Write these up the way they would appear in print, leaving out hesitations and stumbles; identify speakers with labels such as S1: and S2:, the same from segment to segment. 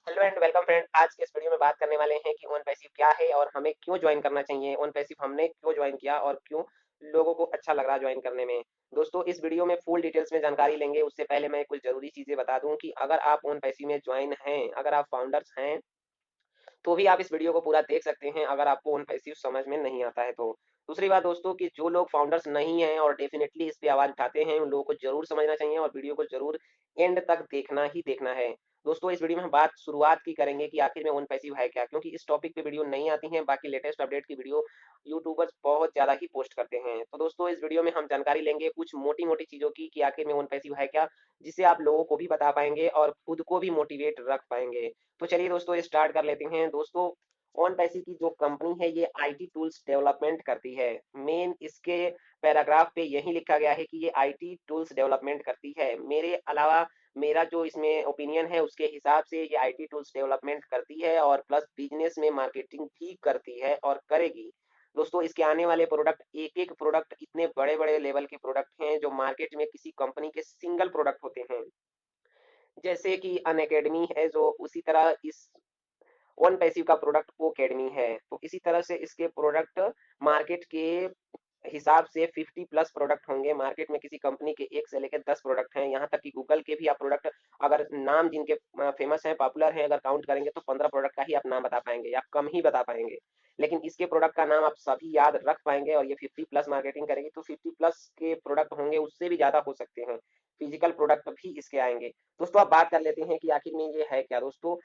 S1: Hello and welcome friend. आज के इस वीडियो में बात करने वाले हैं कि ओन पैसिव क्या है और हमें क्यों ज्वाइन करना चाहिए। ओन पैसिव हमने क्यों ज्वाइन किया और क्यों लोगों को अच्छा लग रहा ज्वाइन करने में। दोस्तों, इस वीडियो में फुल डिटेल्स में जानकारी लेंगे। उससे पहले मैं कुछ जरूरी चीजें बता दूं कि अगर आप ओन पैसिव में ज्वाइन हैं, अगर आप फाउंडर्स हैं, तो भी आप इस वीडियो को पूरा देख सकते हैं अगर आपको ओन पैसिव समझ में नहीं आता है तो। दूसरी बात दोस्तों, कि जो लोग फाउंडर्स नहीं हैं और डेफिनेटली इस पे आवाज उठाते हैं, उन लोगों को जरूर समझना चाहिए और वीडियो को जरूर एंड तक देखना ही देखना है। दोस्तों, इस वीडियो में हम बात शुरुआत की करेंगे कि आखिर में ओन पैसिव है क्या, क्योंकि इस टॉपिक पे वीडियो नहीं आती है। बाकी लेटेस्ट अपडेट की वीडियो यूट्यूबर्स बहुत ज्यादा ही पोस्ट करते हैं। तो दोस्तों, इस वीडियो में हम जानकारी लेंगे कुछ मोटी मोटी चीजों की कि आखिर में ओन पैसिव है क्या, जिसे आप लोगों को भी बता पाएंगे और खुद को भी मोटिवेट रख पाएंगे। तो चलिए दोस्तों, स्टार्ट कर लेते हैं। दोस्तों, ऑन पैसी की जो कंपनी है ये आईटी टूल्स डेवलपमेंट करती है। मेन इसके पैराग्राफ पे यही लिखा गया है कि ये आईटी टूल्स डेवलपमेंट करती है। मेरे अलावा मेरा जो इसमें ओपिनियन है उसके हिसाब से ये आईटी टूल्स डेवलपमेंट करती है और प्लस बिजनेस में मार्केटिंग भी करती है और करेगी। दोस्तों, इसके आने वाले प्रोडक्ट, एक एक प्रोडक्ट इतने बड़े बड़े लेवल के प्रोडक्ट हैं जो मार्केट में किसी कंपनी के सिंगल प्रोडक्ट होते हैं। जैसे कि अन अकेडमी है, जो उसी तरह इस वन पैसिव का प्रोडक्ट वो अकेडमी है। तो इसी तरह से इसके प्रोडक्ट मार्केट के हिसाब से 50 प्लस प्रोडक्ट होंगे। मार्केट में किसी कंपनी के 1 से लेकर 10 प्रोडक्ट हैं। यहाँ तक कि गूगल के भी आप प्रोडक्ट, अगर नाम जिनके फेमस हैं, पॉपुलर हैं, अगर काउंट करेंगे तो 15 प्रोडक्ट का ही आप नाम बता पाएंगे या कम ही बता पाएंगे। लेकिन इसके प्रोडक्ट का नाम आप सभी याद रख पाएंगे और ये 50 प्लस मार्केटिंग करेगी तो 50 प्लस के प्रोडक्ट होंगे, उससे भी ज्यादा हो सकते हैं। फिजिकल प्रोडक्ट भी इसके आएंगे। दोस्तों, आप बात कर लेते हैं कि आखिर में ये है क्या। दोस्तों,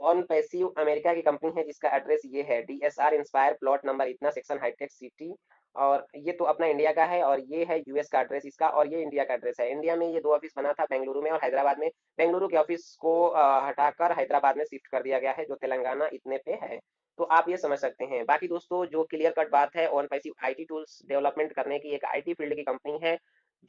S1: ऑन पैसिव अमेरिका की कंपनी है जिसका एड्रेस ये है, डीएसआर इंस्पायर प्लॉट नंबर इतना, सेक्शन हाईटेक सिटी। और ये तो अपना इंडिया का है और ये है यूएस का एड्रेस इसका, और ये इंडिया का एड्रेस है। इंडिया में ये दो ऑफिस बना था, बेंगलुरु में और हैदराबाद में। बेंगलुरु के ऑफिस को हटाकर हैदराबाद में शिफ्ट कर दिया गया है, जो तेलंगाना इतने पे है। तो आप ये समझ सकते हैं। बाकी दोस्तों, जो क्लियर कट बात है, on passive IT tools development करने की एक आईटी फील्ड की कंपनी है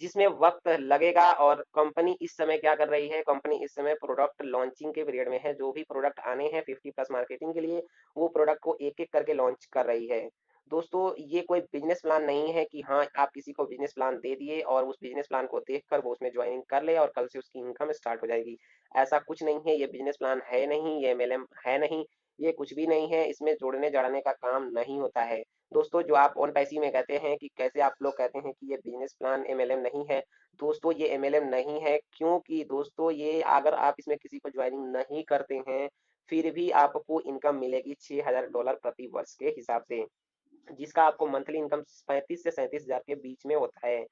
S1: जिसमें वक्त लगेगा। और कंपनी इस समय क्या कर रही है, कंपनी इस समय प्रोडक्ट लॉन्चिंग के पीरियड में है। जो भी प्रोडक्ट आने हैं 50 प्लस मार्केटिंग के लिए, वो प्रोडक्ट को एक एक करके लॉन्च कर रही है। दोस्तों, ये कोई बिजनेस प्लान नहीं है कि हाँ, आप किसी को बिजनेस प्लान दे दिए और उस बिजनेस प्लान को देखकर वो उसमें ज्वाइनिंग कर ले और कल से उसकी इनकम स्टार्ट हो जाएगी। ऐसा कुछ नहीं है। ये बिजनेस प्लान है नहीं, ये एमएलएम है नहीं, ये कुछ भी नहीं है। इसमें जोड़ने जड़ने का काम नहीं होता है। दोस्तों, जो आप ऑन पैसी में कहते हैं कि कैसे आप लोग कहते हैं कि ये बिजनेस प्लान एमएलएम नहीं है, दोस्तों ये एमएलएम नहीं है। क्योंकि दोस्तों, ये अगर आप इसमें किसी को ज्वाइनिंग नहीं करते हैं, फिर भी आपको इनकम मिलेगी $6000 प्रति वर्ष के हिसाब से, जिसका आपको मंथली इनकम 35 से 37 हजार के बीच में होता है।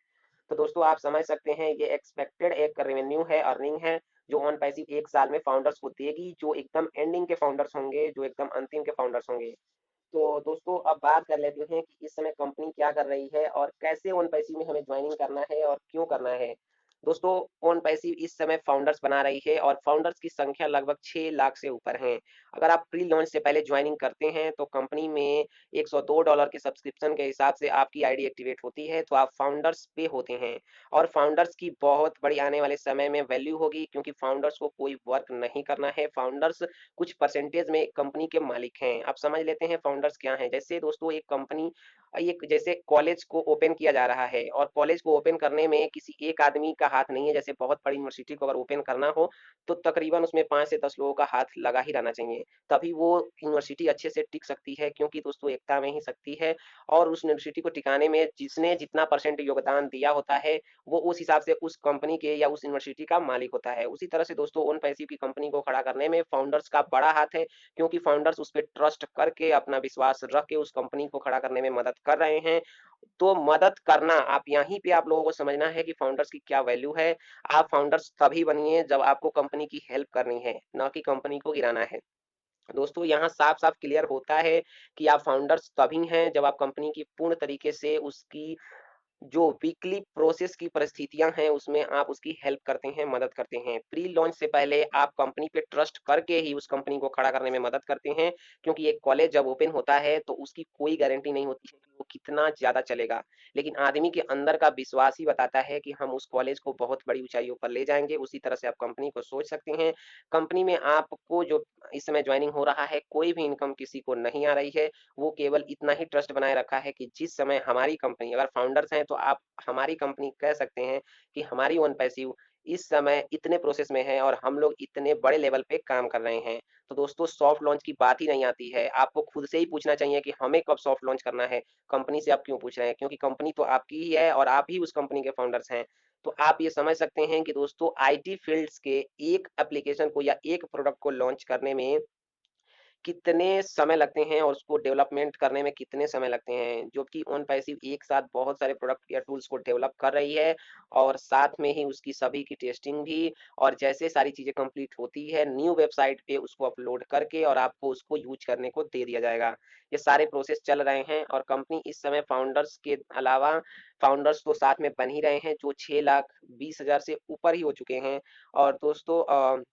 S1: तो दोस्तों, आप समझ सकते हैं ये एक्सपेक्टेड एक रेवेन्यू है, अर्निंग है, जो ऑन पैसिव 1 साल में फाउंडर्स को देगी, जो एकदम एंडिंग के फाउंडर्स होंगे, जो एकदम अंतिम के फाउंडर्स होंगे। तो दोस्तों, अब बात कर लेते हैं कि इस समय कंपनी क्या कर रही है और कैसे ओन पैसिव में हमें ज्वाइनिंग करना है और क्यों करना है। दोस्तों, ओन पैसिव इस समय फाउंडर्स बना रही है और फाउंडर्स की संख्या लगभग 6 लाख से ऊपर है। अगर आप प्री लॉन्च से पहले ज्वाइनिंग करते हैं तो कंपनी में $102 के सब्सक्रिप्शन के हिसाब से आपकी आईडी एक्टिवेट होती है, तो आप फाउंडर्स पे होते हैं। और फाउंडर्स की बहुत बड़ी आने वाले समय में वैल्यू होगी, क्योंकि फाउंडर्स को कोई वर्क नहीं करना है। फाउंडर्स कुछ परसेंटेज में कंपनी के मालिक हैं। आप समझ लेते हैं फाउंडर्स क्या हैं। जैसे दोस्तों, एक कंपनी, एक जैसे कॉलेज को ओपन किया जा रहा है और कॉलेज को ओपन करने में किसी एक आदमी का हाथ नहीं है। जैसे बहुत बड़ी यूनिवर्सिटी को अगर ओपन करना हो तो तकरीबन उसमें 5 से 10 लोगों का हाथ लगा ही रहना चाहिए, तभी वो यूनिवर्सिटी अच्छे से टिक सकती है। क्योंकि दोस्तों, एकता में ही शक्ति है। और उस यूनिवर्सिटी को टिकाने में जिसने जितना परसेंट योगदान दिया होता है, वो उस हिसाब से उस कंपनी के या उस यूनिवर्सिटी का मालिक होता है। उसी तरह से दोस्तों, ओन पैसिव की कंपनी को खड़ा करने में फाउंडर्स का बड़ा हाथ है, क्योंकि फाउंडर्स उस पर ट्रस्ट करके, अपना विश्वास रख के उस कंपनी को खड़ा करने में मदद कर रहे हैं। तो मदद करना, आप यहीं पे आप लोगों को समझना है कि फाउंडर्स की क्या वैल्यू है। आप फाउंडर्स तभी बनिए जब आपको कंपनी की हेल्प करनी है, ना कि कंपनी को गिराना है। दोस्तों, यहाँ साफ साफ क्लियर होता है कि आप फाउंडर्स तभी हैं जब आप कंपनी की पूर्ण तरीके से उसकी जो वीकली प्रोसेस की परिस्थितियां हैं उसमें आप उसकी हेल्प करते हैं, मदद करते हैं। प्री लॉन्च से पहले आप कंपनी पे ट्रस्ट करके ही उस कंपनी को खड़ा करने में मदद करते हैं। क्योंकि एक कॉलेज जब ओपन होता है तो उसकी कोई गारंटी नहीं होती है कि वो कितना ज्यादा चलेगा, लेकिन आदमी के अंदर का विश्वास ही बताता है कि हम उस कॉलेज को बहुत बड़ी ऊंचाइयों पर ले जाएंगे। उसी तरह से आप कंपनी को सोच सकते हैं। कंपनी में आपको जो इस समय ज्वाइनिंग हो रहा है, कोई भी इनकम किसी को नहीं आ रही है। वो केवल इतना ही ट्रस्ट बनाए रखा है कि जिस समय हमारी कंपनी, अगर फाउंडर्स हैं तो आप हमारी कंपनी कह सकते हैं कि हमारी ओन पैसिव इस समय इतने प्रोसेस में है और हम लोग इतने बड़े लेवल पे काम कर रहे हैं। तो दोस्तों सॉफ्ट लॉन्च की बात ही नहीं आती है। आपको खुद से ही पूछना चाहिए कि हमें कब सॉफ्ट लॉन्च करना है। कंपनी से आप क्यों पूछ रहे हैं? क्योंकि कंपनी तो आपकी ही है और आप ही उस कंपनी के फाउंडर्स हैं। तो आप ये समझ सकते हैं कि दोस्तों आईटी फील्ड्स के एक एप्लीकेशन को या एक प्रोडक्ट को लॉन्च करने में कितने समय लगते हैं और उसको डेवलपमेंट करने में कितने समय लगते हैं, जो कि ऑन पैसिव एक साथ बहुत सारे प्रोडक्ट या टूल्स को डेवलप कर रही है और साथ में ही उसकी सभी की टेस्टिंग भी। और जैसे सारी चीज़ें कंप्लीट होती है, न्यू वेबसाइट पे उसको अपलोड करके और आपको उसको यूज़ करने को दे दिया जाएगा। ये सारे प्रोसेस चल रहे हैं और कंपनी इस समय फाउंडर्स के अलावा फाउंडर्स तो साथ में बन ही रहे हैं, जो 6,20,000 से ऊपर ही हो चुके हैं। और दोस्तों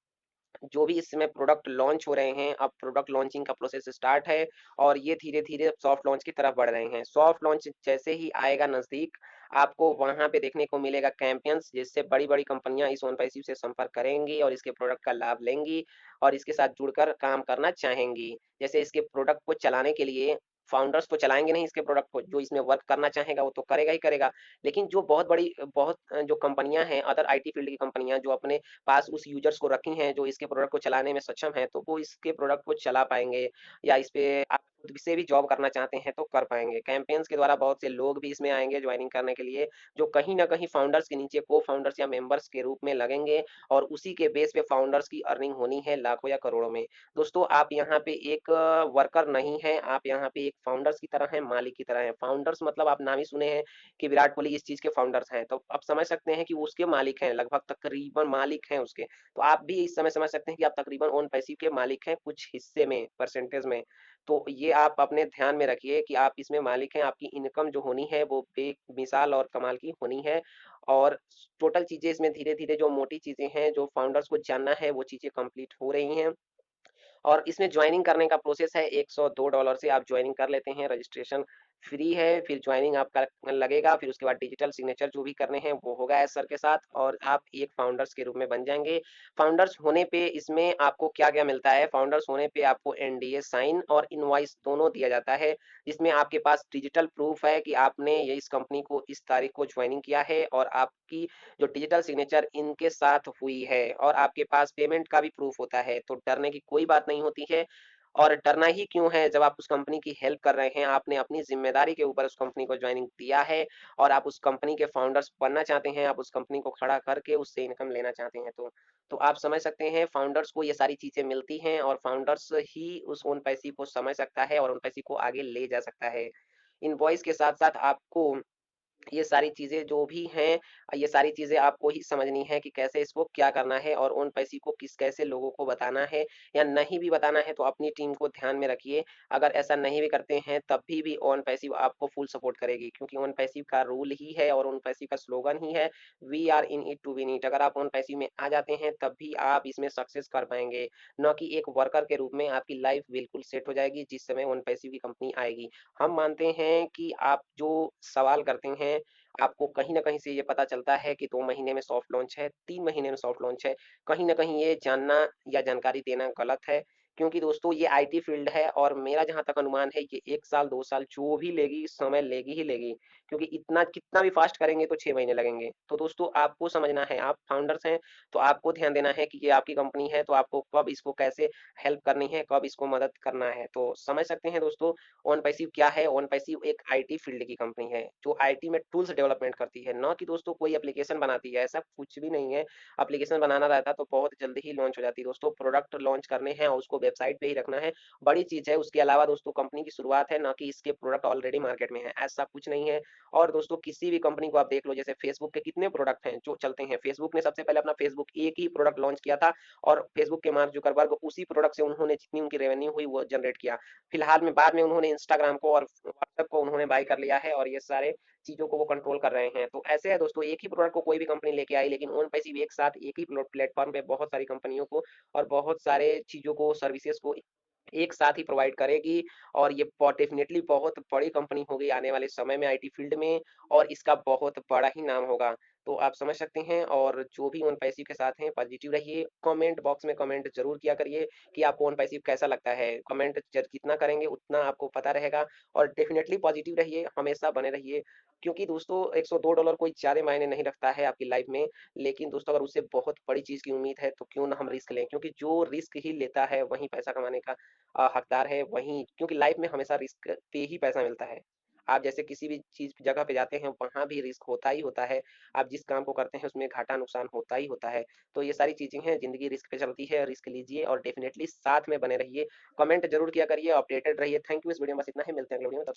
S1: जो भी इस समय प्रोडक्ट लॉन्च हो रहे हैं, अब प्रोडक्ट लॉन्चिंग का प्रोसेस स्टार्ट है और ये धीरे-धीरे सॉफ्ट लॉन्च की तरफ बढ़ रहे हैं। सॉफ्ट लॉन्च जैसे ही आएगा नज़दीक, आपको वहाँ पे देखने को मिलेगा कैंपेन्स, जिससे बड़ी-बड़ी कंपनियाँ इस ओनपैसिव से संपर्क करेंगी और इसके प्रोडक्ट का लाभ लेंगी और इसके साथ जुड़कर काम करना चाहेंगी। जैसे इसके प्रोडक्ट को चलाने के लिए फाउंडर्स तो चलाएँगे नहीं इसके प्रोडक्ट को, जो इसमें वर्क करना चाहेगा वो तो करेगा ही करेगा। लेकिन जो बहुत जो कंपनियाँ हैं, अदर आईटी फील्ड की कंपनियाँ जो अपने पास उस यूजर्स को रखी हैं जो इसके प्रोडक्ट को चलाने में सक्षम हैं, तो वो इसके प्रोडक्ट को चला पाएँगे या इस पे आप खुद से भी जॉब करना चाहते हैं तो कर पाएँगे। कैंपेन्स के द्वारा बहुत से लोग भी इसमें आएँगे जॉइनिंग करने के लिए, जो कहीं न कहीं फाउंडर्स के नीचे को-फाउंडर्स या मेंबर्स के रूप में लगेंगे और उसी के बेस पे फाउंडर्स की अर्निंग होनी है लाखों या करोड़ों में। दोस्तों आप यहाँ पे एक वर्कर नहीं हैं, आप यहाँ पे एक फाउंडर्स की तरह हैं, मालिक की तरह हैं। फाउंडर्स मतलब आप नाम ही सुने हैं कि विराट कोहली इस चीज़ के फाउंडर्स हैं, तो आप समझ सकते हैं कि वो उसके मालिक हैं, लगभग तकरीबन मालिक हैं उसके। तो आप भी इस समय समझ सकते हैं कि आप तकरीबन ओन पैसिव के मालिक हैं कुछ हिस्से में, परसेंटेज में। तो ये आप अपने ध्यान में रखिए कि आप इसमें मालिक हैं, आपकी इनकम जो होनी है वो बेमिसाल और कमाल की होनी है। और टोटल चीज़ें इसमें धीरे-धीरे जो मोटी चीज़ें हैं, जो फाउंडर्स को जानना है, वो चीज़ें कंप्लीट हो रही हैं। और इसमें ज्वाइनिंग करने का प्रोसेस है $102 से आप ज्वाइनिंग कर लेते हैं, रजिस्ट्रेशन फ्री है, फिर ज्वाइनिंग आपका लगेगा, फिर उसके बाद डिजिटल सिग्नेचर जो भी करने हैं वो होगा एज सर के साथ और आप एक फाउंडर्स के रूप में बन जाएंगे। फाउंडर्स होने पे इसमें आपको क्या क्या मिलता है? फाउंडर्स होने पे आपको एनडीए साइन और इनवॉइस दोनों दिया जाता है, जिसमें आपके पास डिजिटल प्रूफ है कि आपने ये इस कंपनी को इस तारीख को ज्वाइनिंग किया है और आपकी जो डिजिटल सिग्नेचर इनके साथ हुई है और आपके पास पेमेंट का भी प्रूफ होता है, तो डरने की कोई बात नहीं होती है। और डरना ही क्यों है जब आप उस कंपनी की हेल्प कर रहे हैं, आपने अपनी ज़िम्मेदारी के ऊपर उस कंपनी को जॉइनिंग दिया है और आप उस कंपनी के फाउंडर्स बनना चाहते हैं, आप उस कंपनी को खड़ा करके उससे इनकम लेना चाहते हैं तो। तो आप समझ सकते हैं फाउंडर्स को ये सारी चीज़ें मिलती हैं और फाउंडर्स ही उस ओन पैसिव को समझ सकता है और ओन पैसिव को आगे ले जा सकता है। इनवॉइस के साथ-साथ आपको ये सारी चीज़ें जो भी हैं ये सारी चीज़ें आपको ही समझनी है कि कैसे इसको क्या करना है और ओन पैसे को किस कैसे लोगों को बताना है या नहीं भी बताना है तो अपनी टीम को ध्यान में रखिए। अगर ऐसा नहीं भी करते हैं तब भी ओन पैसिव आपको फुल सपोर्ट करेगी क्योंकि ओन पैसिव का रूल ही है और ओन पैसिव का स्लोगन ही है we are in it to win it. अगर आप ओन पैसिव में आ जाते हैं तब भी आप इसमें सक्सेस कर पाएँगे, ना कि एक वर्कर के रूप में आपकी लाइफ़ बिल्कुल सेट हो जाएगी जिस समय ओन पैसिव की कंपनी आएगी। हम मानते हैं कि आप जो सवाल करते हैं आपको कहीं न कहीं से ये पता चलता है कि 2 महीने में सॉफ्ट लॉन्च है, 3 महीने में सॉफ्ट लॉन्च है। कहीं न कहीं ये जानना या जानकारी देना गलत है, क्योंकि दोस्तों ये आईटी फ़ील्ड है और मेरा जहाँ तक अनुमान है ये 1 साल, 2 साल जो भी लेगी, समय लेगी ही लेगी, क्योंकि इतना कितना भी फ़ास्ट करेंगे तो 6 महीने लगेंगे। तो दोस्तों आपको समझना है, आप फाउंडर्स हैं, तो आपको ध्यान देना है कि ये आपकी कंपनी है, तो आपको कब इसको कैसे हेल्प करनी है, कब इसको मदद करना है। तो समझ सकते हैं दोस्तों ओन पैसिव क्या है? ओन पैसिव एक आईटी फील्ड की कंपनी है, जो आईटी में टूल्स डेवलपमेंट करती है, ना कि दोस्तों कोई एप्लीकेशन बनाती है, ऐसा कुछ भी नहीं है। एप्लीकेशन बनाना रहता तो बहुत जल्दी ही लॉन्च हो जाती। दोस्तों प्रोडक्ट लॉन्च करने हैं और उसको वेबसाइट पे ही रखना है, बड़ी चीज़ है। उसके अलावा दोस्तों कंपनी की शुरुआत है, ना कि इसके प्रोडक्ट ऑलरेडी मार्केट में है, ऐसा कुछ नहीं है। और दोस्तों किसी भी कंपनी को आप देख लो, जैसे फेसबुक के कितने प्रोडक्ट हैं जो चलते हैं। फेसबुक ने सबसे पहले अपना फेसबुक एक ही प्रोडक्ट लॉन्च किया था और फेसबुक के मार्क जुकरबर्ग उसी प्रोडक्ट से उन्होंने जितनी उनकी रेवेन्यू हुई वो जनरेट किया। फिलहाल में बाद में उन्होंने इंस्टाग्राम को और व्हाट्सएप को उन्होंने बाय कर लिया है और ये सारे चीज़ों को वो कंट्रोल कर रहे हैं। तो ऐसे है दोस्तों एक ही प्रोडक्ट को कोई भी कंपनी लेके आई लेकिन ओन पैसिव एक साथ एक ही प्लेटफ़ॉर्म पे बहुत सारी कंपनियों को और बहुत सारे चीज़ों को सर्विसेज़ को एक साथ ही प्रोवाइड करेगी और ये डेफ़िनेटली बहुत बड़ी कंपनी होगी आने वाले समय में आईटी फ़ील्ड में और इसका बहुत बड़ा ही नाम होगा। तो आप समझ सकते हैं और जो भी ओन पैसिव के साथ हैं पॉजिटिव रहिए। कमेंट बॉक्स में कमेंट ज़रूर किया करिए कि आपको ओन पैसिव कैसा लगता है। कमेंट ज जितना करेंगे उतना आपको पता रहेगा और डेफ़िनेटली पॉजिटिव रहिए, हमेशा बने रहिए क्योंकि दोस्तों $102 कोई ज़्यादा मायने नहीं रखता है आपकी लाइफ़ में। लेकिन दोस्तों अगर उससे बहुत बड़ी चीज़ की उम्मीद है तो क्यों ना हम रिस्क लें क्योंकि जो रिस्क ही लेता है वही पैसा कमाने का हकदार है, वहीं क्योंकि लाइफ़ में हमेशा रिस्क पे ही पैसा मिलता है। आप जैसे किसी भी चीज़ जगह पे जाते हैं वहाँ भी रिस्क होता ही होता है। आप जिस काम को करते हैं उसमें घाटा-नुकसान होता ही होता है। तो ये सारी चीज़ें हैं, ज़िंदगी रिस्क पे चलती है, रिस्क लीजिए और डेफ़िनेटली साथ में बने रहिए। कमेंट ज़रूर किया करिए, अपडेटेड रहिए। थैंक यू, इस वीडियो में बस इतना ही, मिलते हैं अगले वीडियो में तब